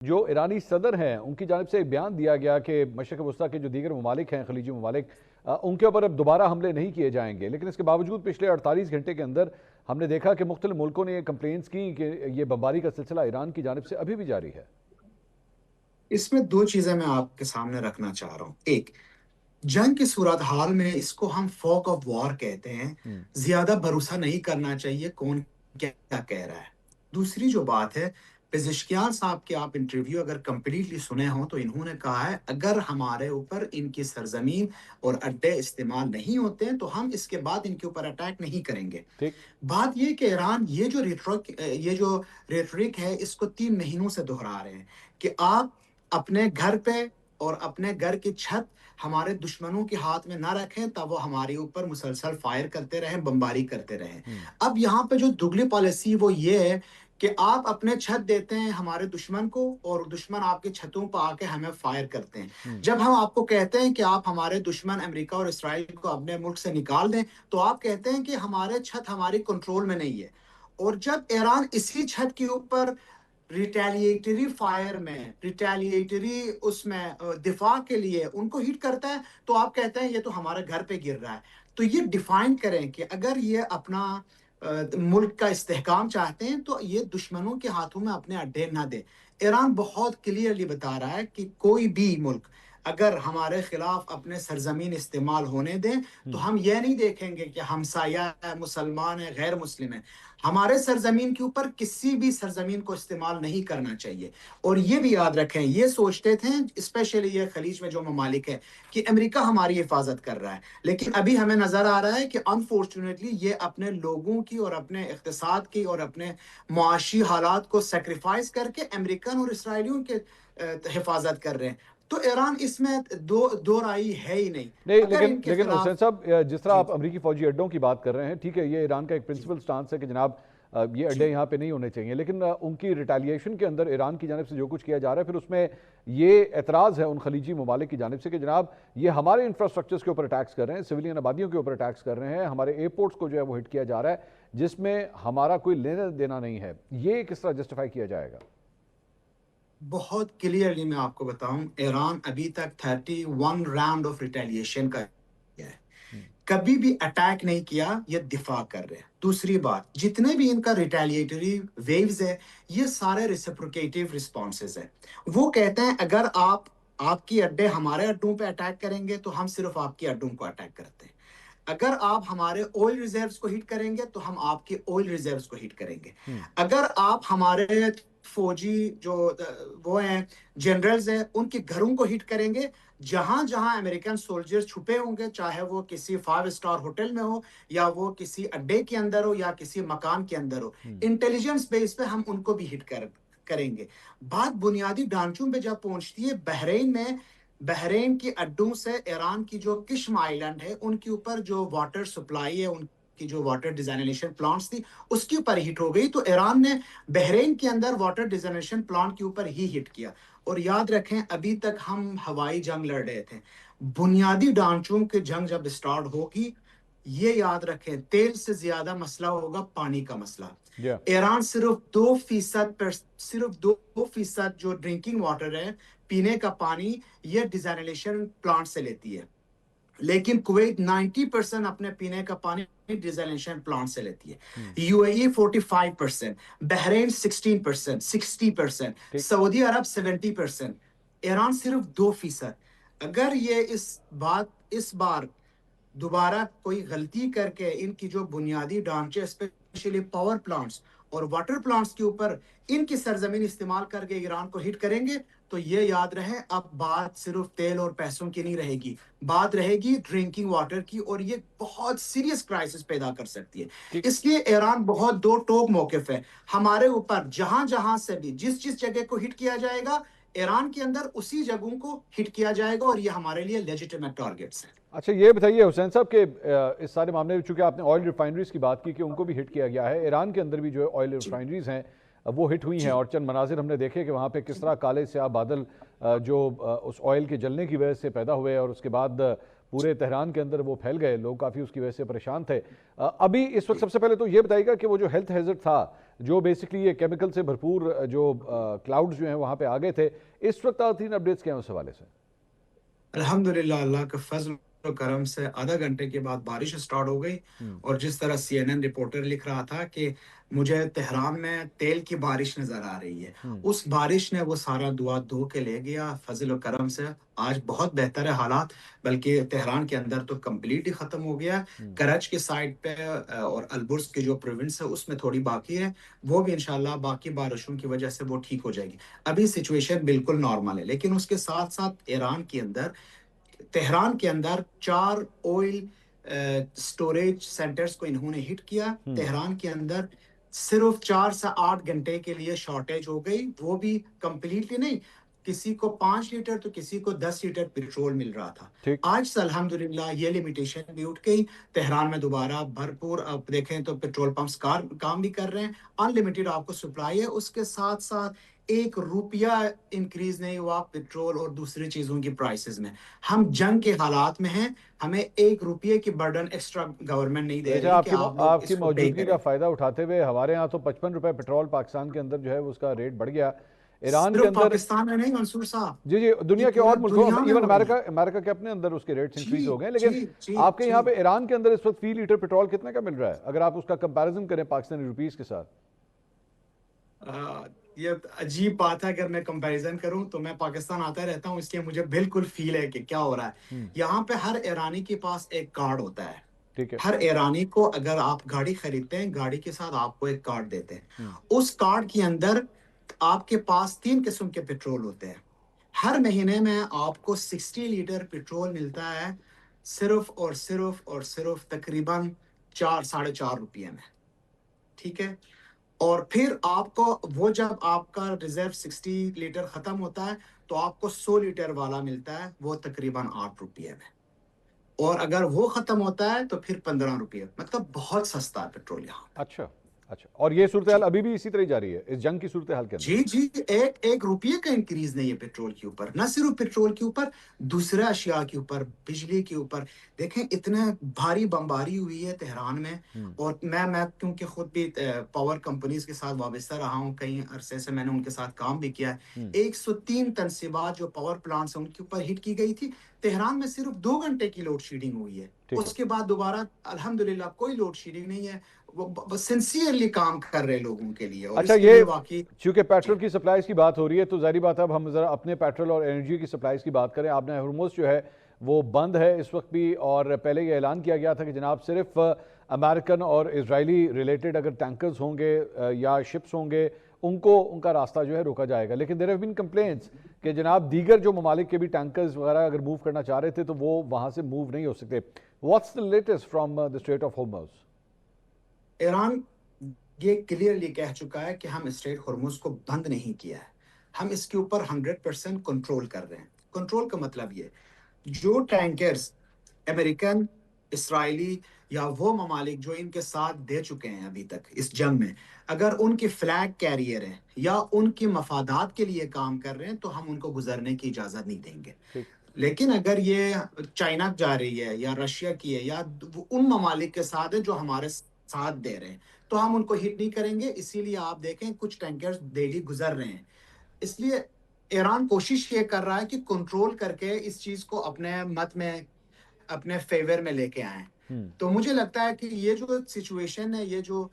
جو ایرانی صدر ہیں ان کی جانب سے ایک بیان دیا گیا کہ مشرق وسطیٰ کے جو دیگر ممالک ہیں، خلیجی ممالک، ان کے اوپر اب دوبارہ حملے نہیں کیے جائیں گے، لیکن اس کے باوجود پچھلے 48 گھنٹے کے اندر ہم نے دیکھا کہ مختلف ملکوں نے یہ کمپلینٹس کی کہ یہ بمباری کا سلسلہ ایران کی جانب سے ابھی بھی جاری ہے۔ اس میں دو چیزیں میں آپ کے سامنے رکھنا چاہ رہا ہوں۔ ایک، جنگ کی صورتحال میں اس کو ہم فوگ آف وار کہتے ہیں، زیادہ بھروسہ نہیں کرنا چاہیے کون کیا کہہ رہا ہے۔ دوسری جو بات ہے، پزشکیان صاحب کے آپ انٹرویو اگر کمپلیٹلی سنے ہوں تو انہوں نے کہا ہے اگر ہمارے اوپر ان کی سرزمین اور اڈے استعمال نہیں ہوتے ہیں تو ہم اس کے بعد ان کے اوپر اٹیک نہیں کریں گے۔ ٹھیک۔ بات یہ کہ ایران یہ جو ریٹرک ہے اس کو 3 مہینوں سے دہرا رہے ہیں کہ آپ اپنے گھر پہ اور اپنے گھر کی چھت ہمارے دشمنوں کے ہاتھ میں نہ رکھیں تب وہ ہمارے اوپر مسلسل فائر کرتے رہیں، بمباری کرتے رہیں۔ اب یہاں پہ جو دگلی پالیسی وہ یہ ہے کہ آپ اپنے چھت دیتے ہیں ہمارے دشمن کو اور دشمن آپ کے چھتوں پہ آ کے ہمیں فائر کرتے ہیں۔ جب ہم آپ کو کہتے ہیں کہ آپ ہمارے دشمن امریکہ اور اسرائیل کو اپنے ملک سے نکال دیں تو آپ کہتے ہیں کہ ہمارے چھت ہماری کنٹرول میں نہیں ہے۔ اور جب ایران اسی چھت کے اوپر ریٹیلیٹری فائر میں ریٹیلیٹری اس میں دفاع کے لیے ان کو ہٹ کرتا ہے تو آپ کہتے ہیں یہ تو ہمارے گھر پہ گر رہا ہے۔ تو یہ ڈیفائن کریں کہ اگر یہ اپنا ملک کا استحکام چاہتے ہیں تو یہ دشمنوں کے ہاتھوں میں اپنے اڈے نہ دے۔ ایران بہت کلیئرلی بتا رہا ہے کہ کوئی بھی ملک اگر ہمارے خلاف اپنے سرزمین استعمال ہونے دیں تو ہم یہ نہیں دیکھیں گے کہ ہمسایہ ہے، مسلمان ہے، غیر مسلم ہے۔ ہمارے سرزمین کے اوپر کسی بھی سرزمین کو استعمال نہیں کرنا چاہیے۔ اور یہ بھی یاد رکھیں، یہ سوچتے تھے اسپیشلی یہ خلیج میں جو ممالک ہے کہ امریکہ ہماری حفاظت کر رہا ہے، لیکن ابھی ہمیں نظر آ رہا ہے کہ انفارچونیٹلی یہ اپنے لوگوں کی اور اپنے اقتصاد کی اور اپنے معاشی حالات کو سیکریفائز کر کے امریکن اور اسرائیلیوں کے حفاظت کر رہے ہیں۔ تو ایران اس میں دو رائے ہے ہی نہیں۔ نہیں، اگر ان کے لیکن خلاف حسین صاحب، جس طرح جی آپ امریکی فوجی اڈوں کی بات کر رہے ہیں، ٹھیک ہے، یہ ایران کا ایک جی پرنسپل سٹانس ہے کہ جناب یہ جی اڈے یہاں پہ نہیں ہونے چاہیے، لیکن ان کی ریٹیلیشن کے اندر ایران کی جانب سے جو کچھ کیا جا رہا ہے، پھر اس میں یہ اعتراض ہے ان خلیجی ممالک کی جانب سے کہ جناب یہ ہمارے انفراسٹرکچرز کے اوپر اٹیکس کر رہے ہیں، سویلین آبادیوں کے اوپر اٹیکس کر رہے ہیں، ہمارے ایئرپورٹس کو جو ہے وہ ہٹ کیا جا رہا ہے جس میں ہمارا کوئی لینا دینا نہیں ہے۔ یہ کس طرح جسٹیفائی کیا جائے گا؟ بہت کلیئرلی میں آپ کو بتاؤں، ایران ابھی تک 31 راؤنڈ آف ریٹیلیشن کا کیا ہے، کبھی بھی اٹیک نہیں کیا، یہ دفاع کر رہے ہیں۔ دوسری بات، جتنے بھی ان کا ریٹیلیٹری ویوز ہے یہ سارے ریسپروکیٹیو رسپانسز ہیں۔ وہ کہتے ہیں اگر آپ کی اڈے ہمارے اڈوں پہ اٹیک کریں گے تو ہم صرف آپ کی اڈوں کو اٹیک کرتے ہیں۔ اگر آپ ہمارے آئل ریزروز کو ہٹ کریں گے تو ہم آپ کے آئل ریزروز کو ہٹ کریں گے۔ اگر آپ ہمارے فوجی جو وہ ہیں جنرلز ہیں ان کے گھروں کو ہٹ کریں گے، جہاں جہاں امریکن سولجرز چھپے ہوں گے، چاہے وہ کسی 5 اسٹار ہوٹل میں ہو یا وہ کسی اڈے کے اندر ہو یا کسی مکان کے اندر ہو، انٹیلیجنس بیس پہ ہم ان کو بھی ہٹ کریں گے۔ بات بنیادی ڈھانچوں پہ جب پہنچتی ہے، بحرین کی اڈوں سے ایران کی جو کشم آئیلینڈ ہے ان کے اوپر جو واٹر سپلائی ہے، ان کی جو واٹر ڈیزائنیشن پلانٹس تھی اس کے اوپر ہٹ ہو گئی، تو ایران نے بحرین کے اندر واٹر ڈیزائنیشن پلانٹ کے اوپر ہی ہٹ کیا۔ اور یاد رکھیں ابھی تک ہم ہوائی جنگ لڑ رہے تھے، بنیادی ڈھانچوں کی جنگ جب سٹارٹ ہوگی، یہ یاد رکھیں تیل سے زیادہ مسئلہ ہوگا پانی کا مسئلہ۔ ایران صرف 2% جو ڈرنکنگ واٹر ہے، پینے کا پانی، یہ ڈیزائنیشن پلانٹ سے لیتی ہے، لیکن کویت 90% اپنے پینے کا پانی ڈیزائنیشن پلانٹ سے لیتی ہے، یو اے ای 45%، بحرین 16%، 60%، سعودی عرب 70%، ایران صرف 2%۔ اگر یہ اس بار دوبارہ کوئی غلطی کر کے ان کی جو بنیادی ڈھانچے اسپیشلی پاور پلانٹس اور واٹر پلانٹس کے اوپر ان کی سرزمین استعمال کر کے ایران کو ہٹ کریں گے تو یہ یاد رہے اب بات صرف تیل اور پیسوں کی نہیں رہے گی، بات رہے گی ڈرنکنگ واٹر کی، اور یہ بہت سیریس کرائسس پیدا کر سکتی ہے۔ اس لیے ایران بہت دو ٹوک موقف ہے، ہمارے اوپر جہاں جہاں سے بھی جس جگہ کو ہٹ کیا جائے گا ایران کے اندر اسی جگہوں کو ہٹ کیا جائے گا، اور یہ ہمارے لیے لیجیٹیمیٹ ٹارگٹس ہیں۔ اچھا یہ بتائیے حسین صاحب کہ اس سارے معاملے میں چونکہ آپ نے آئل ریفائنریز کی بات کی کہ ان کو بھی ہٹ کیا گیا ہے، ایران کے اندر بھی جو آئل جی ریفائنریز ہیں وہ ہٹ ہوئی ہیں، جی اور چند مناظر ہم نے دیکھے کہ وہاں پہ کس طرح کالے سیاہ بادل جو اس آئل کے جلنے کی وجہ سے پیدا ہوئے، اور اس کے بعد پورے تہران کے اندر وہ پھیل گئے، لوگ کافی اس کی وجہ سے پریشان تھے۔ ابھی اس وقت سب سے پہلے تو یہ بتائیے گا کہ وہ جو ہیلتھ ہیزرڈ تھا، جو بیسکلی یہ کیمیکل سے بھرپور جو کلاؤڈز جو ہیں وہاں پہ آ گئے تھے، اس وقت آخری اپڈیٹس کیا ہیں اس حوالے سے؟ الحمدللہ اللہ کا فضل و کرم سے آدھا گھنٹے کے بعد بارش سٹارٹ ہو گئی، اور جس طرح CNN رپورٹر لکھ رہا تھا کہ مجھے تہران میں تیل کی بارش نظر آ رہی ہے، اس بارش نے وہ سارا دعا دھو کے لے گیا فضل و کرم سے۔ آج بہت بہتر ہے حالات، بلکہ تہران کے اندر تو کمپلیٹ ہی ختم ہو گیا۔ کرچ کے سائڈ پہ اور البرز کے جو پروونس ہے اس میں تھوڑی باقی ہے، وہ بھی انشاءاللہ باقی بارشوں کی وجہ سے وہ ٹھیک ہو جائے گی۔ ابھی سچویشن بالکل نارمل ہے، لیکن اس کے ساتھ ساتھ ایران کے اندر، تہران کے اندر 4 آئل سٹوریج سینٹرز کو انہوں نے ہٹ کیا۔ تہران کے اندر صرف 4 سے 8 گھنٹے کے لیے شارٹیج ہو گئی، وہ بھی کمپلیٹلی نہیں، کسی کو 5 لیٹر تو کسی کو 10 لیٹر پیٹرول مل رہا تھا۔ آج سے الحمدللہ یہ لمیٹیشن بھی اٹھ گئی، تہران میں دوبارہ بھرپور، اب دیکھیں تو پیٹرول پمپس کام بھی کر رہے ہیں، ان لمیٹڈ آپ کو سپلائی ہے۔ اس کے ساتھ ساتھ 1 روپیہ انکریز نہیں ہوا پیٹرول اور دوسری چیزوں کی پرائسز میں۔ ہم جنگ کے حالات میں ہیں، ہمیں 1 روپیے کی برڈن ایکسٹرا گورنمنٹ نہیں دے رہی کہ آپ لوگ آپ کی اس کو پے موجودگی کریں۔ کا فائدہ اٹھاتے ہوئے ہمارے ہاں تو 55 روپے پیٹرول پاکستان کے اندر جو ہے اس کا ریٹ بڑھ گیا، ایران کے صرف اندر۔ پاکستان میں نہیں منصور صاحب، جی یہ دنیا کے اور پورے ملکوں، دنیا میں ایون ہو رہی ہیں۔ امریکہ کے اپنے اندر اس کے ریٹس انکریز جی ہو گئے، لیکن جی جی آپ کے یہاں جی پہ ایران کے اندر اس وقت فی لیٹر پیٹرول کتنے کا مل رہا ہے اگر آپ اس کا کمپیریزن کریں پاکستانی روپیز کے ساتھ؟ یہ عجیب بات ہے، اگر میں کمپیریزن کروں تو میں پاکستان آتا رہتا ہوں، اس لیے مجھے بالکل فیل ہے کہ کیا ہو رہا ہے۔ یہاں پہ ہر ایرانی کے پاس ایک کارڈ ہوتا ہے، ٹھیک ہے، ہر ایرانی کو اگر آپ گاڑی خریدتے ہیں، گاڑی کے ساتھ آپ کو ایک کارڈ دیتے ہیں، اس کارڈ کے اندر آپ کے پاس 3 قسم کے پیٹرول ہوتے ہیں۔ ہر مہینے میں آپ کو 60 لیٹر پیٹرول ملتا ہے، صرف تقریباً 4-4.5 روپے میں، ٹھیک ہے؟ اور پھر آپ کو وہ جب آپ کا ریزرو 60 لیٹر ختم ہوتا ہے تو آپ کو 100 لیٹر والا ملتا ہے، وہ تقریباً 8 روپے میں، اور اگر وہ ختم ہوتا ہے تو پھر 15 روپے، مطلب بہت سستا ہے پیٹرول یہاں پہ۔ اچھا اور یہ صورتحال جی ابھی بھی اسی طرح جاری ہے اس جنگ کی صورتحال کے اندر؟ جی ایک روپیے کا انکریز نہیں ہے پیٹرول کے اوپر، نہ صرف پیٹرول کے اوپر، دوسرے اشیاء کے اوپر، بجلی کے اوپر۔ دیکھیں اتنے بھاری بمباری ہوئی ہے تہران میں، اور میں کیونکہ خود بھی پاور کمپنیز کے ساتھ وابستہ رہا ہوں، کئی عرصے سے میں نے ان کے ساتھ کام بھی کیا ہے۔ 103 تنصیبات جو پاور پلانٹس ہیں ان کے اوپر ہٹ کی گئی تھی۔ تہران میں صرف 2 گھنٹے کی لوڈ شیڈنگ ہوئی ہے، اس کے بعد دوبارہ الحمدللہ کوئی لوڈ شیڈنگ نہیں ہے۔ وہ سنسیئرلی کام کر رہے لوگوں کے لیے، اور اچھا، اس کے یہ لیے واقعی چونکہ جی پیٹرول کی سپلائز کی بات ہو رہی ہے تو ظاہری بات ہے اب ہم ذرا اپنے پیٹرول اور انرجی کی سپلائز کی بات کریں۔ آپ نے ہرمز جو ہے وہ بند ہے اس وقت بھی، اور پہلے یہ اعلان کیا گیا تھا کہ جناب صرف امریکن اور اسرائیلی ریلیٹڈ اگر ٹینکرز ہوں گے یا شپس ہوں گے ان کا راستہ جو ہے روکا جائے گا، لیکن دیر ہیو بین کمپلینٹس کہ جناب دیگر جو ممالک کے بھی ٹینکرز وغیرہ اگر موو کرنا چاہ رہے تھے تو وہ وہاں سے موو نہیں ہو سکتے۔ What's the latest from the Strait of Hormuz؟ Iran یہ کلیئرلی کہہ چکا ہے کہ ہم اسٹریٹ ہرمز کو بند نہیں کیا ہے، ہم اس کے اوپر 100% کنٹرول کر رہے ہیں۔ کنٹرول کا مطلب یہ، جو ٹینکرز امریکن، اسرائیلی یا وہ ممالک جو ان کے ساتھ دے چکے ہیں ابھی تک اس جنگ میں، اگر ان کی فلیگ کیریئر ہیں یا ان کی مفادات کے لیے کام کر رہے ہیں تو ہم ان کو گزرنے کی اجازت نہیں دیں گے۔ لیکن اگر یہ چائنا جا رہی ہے یا رشیا کی ہے یا ان ممالک کے ساتھ ہے جو ہمارے ساتھ دے رہے ہیں تو ہم ان کو ہٹ نہیں کریں گے۔ اسی لیے آپ دیکھیں کچھ ٹینکرز ڈیلی گزر رہے ہیں۔ اس لیے ایران کوشش یہ کر رہا ہے کہ کنٹرول کر کے اس چیز کو اپنے مت میں، اپنے فیور میں لے کے آئیں۔ تو مجھے لگتا ہے کہ یہ جو سچویشن ہے، یہ جو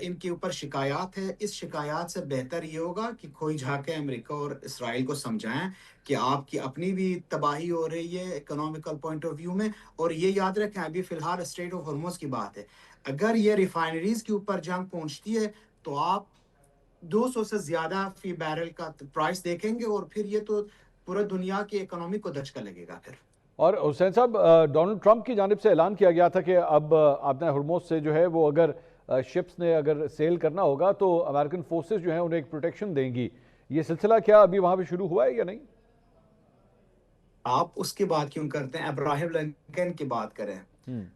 ان کے اوپر شکایات ہے، اس شکایات سے بہتر یہ ہوگا کہ کوئی جا کے امریکہ اور اسرائیل کو سمجھائیں کہ آپ کی اپنی بھی تباہی ہو رہی ہے اکنامیکل پوائنٹ آف ویو میں، اور یہ یاد رکھیں ابھی فی الحال اسٹریٹ آف ہرمز کی بات ہے، اگر یہ ریفائنریز کے اوپر جنگ پہنچتی ہے تو آپ 200 سے زیادہ فی بیرل کا پرائس دیکھیں گے، اور پھر یہ تو پورے دنیا کی اکنامی کو دھچکا لگے گا پھر۔ اور حسین صاحب، ڈونلڈ ٹرمپ کی جانب سے اعلان کیا گیا تھا کہ اب آپ نے ہرمز سے جو ہے وہ اگر شپس نے اگر سیل کرنا ہوگا تو امریکن فورسز جو ہیں انہیں ایک پروٹیکشن دیں گی۔ یہ سلسلہ کیا ابھی وہاں پہ شروع ہوا ہے یا نہیں؟ آپ اس کی بات کیوں کرتے ہیں؟ ابراہیم لنکن کی بات کریں۔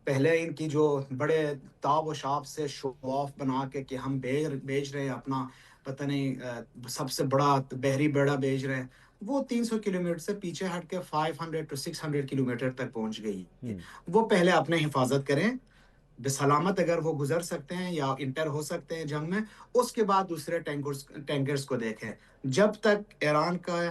پہلے ان کی جو بڑے تاب و شاب سے شو آف بنا کے کہ ہم بیچ رہے ہیں اپنا، پتہ نہیں سب سے بڑا بحری بیڑا بیچ رہے ہیں، وہ 300 کلومیٹر سے پیچھے ہٹ کے 500 to 600 کلومیٹر تک پہنچ گئی ہے۔ ہم، وہ پہلے اپنے حفاظت کریں، بسلامت اگر وہ گزر سکتے ہیں یا انٹر ہو سکتے ہیں جنگ میں، اس کے بعد دوسرے ٹینکرز کو دیکھیں۔ جب تک ایران کا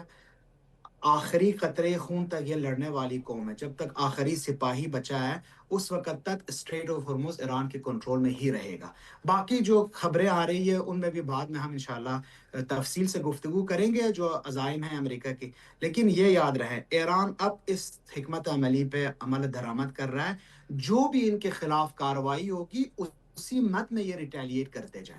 آخری قطرے خون تک یہ لڑنے والی قوم ہے، جب تک آخری سپاہی بچا ہے، اس وقت تک اسٹریٹ آف ہرمز ایران کے کنٹرول میں ہی رہے گا۔ باقی جو خبریں آ رہی ہیں ان میں بھی بعد میں ہم انشاءاللہ تفصیل سے گفتگو کریں گے جو عزائم ہیں امریکہ کی، لیکن یہ یاد رہے ایران اب اس حکمت عملی پہ عمل درآمد کر رہا ہے، جو بھی ان کے خلاف کارروائی ہوگی اسی مت میں یہ ریٹیلیٹ کرتے جائیں گے۔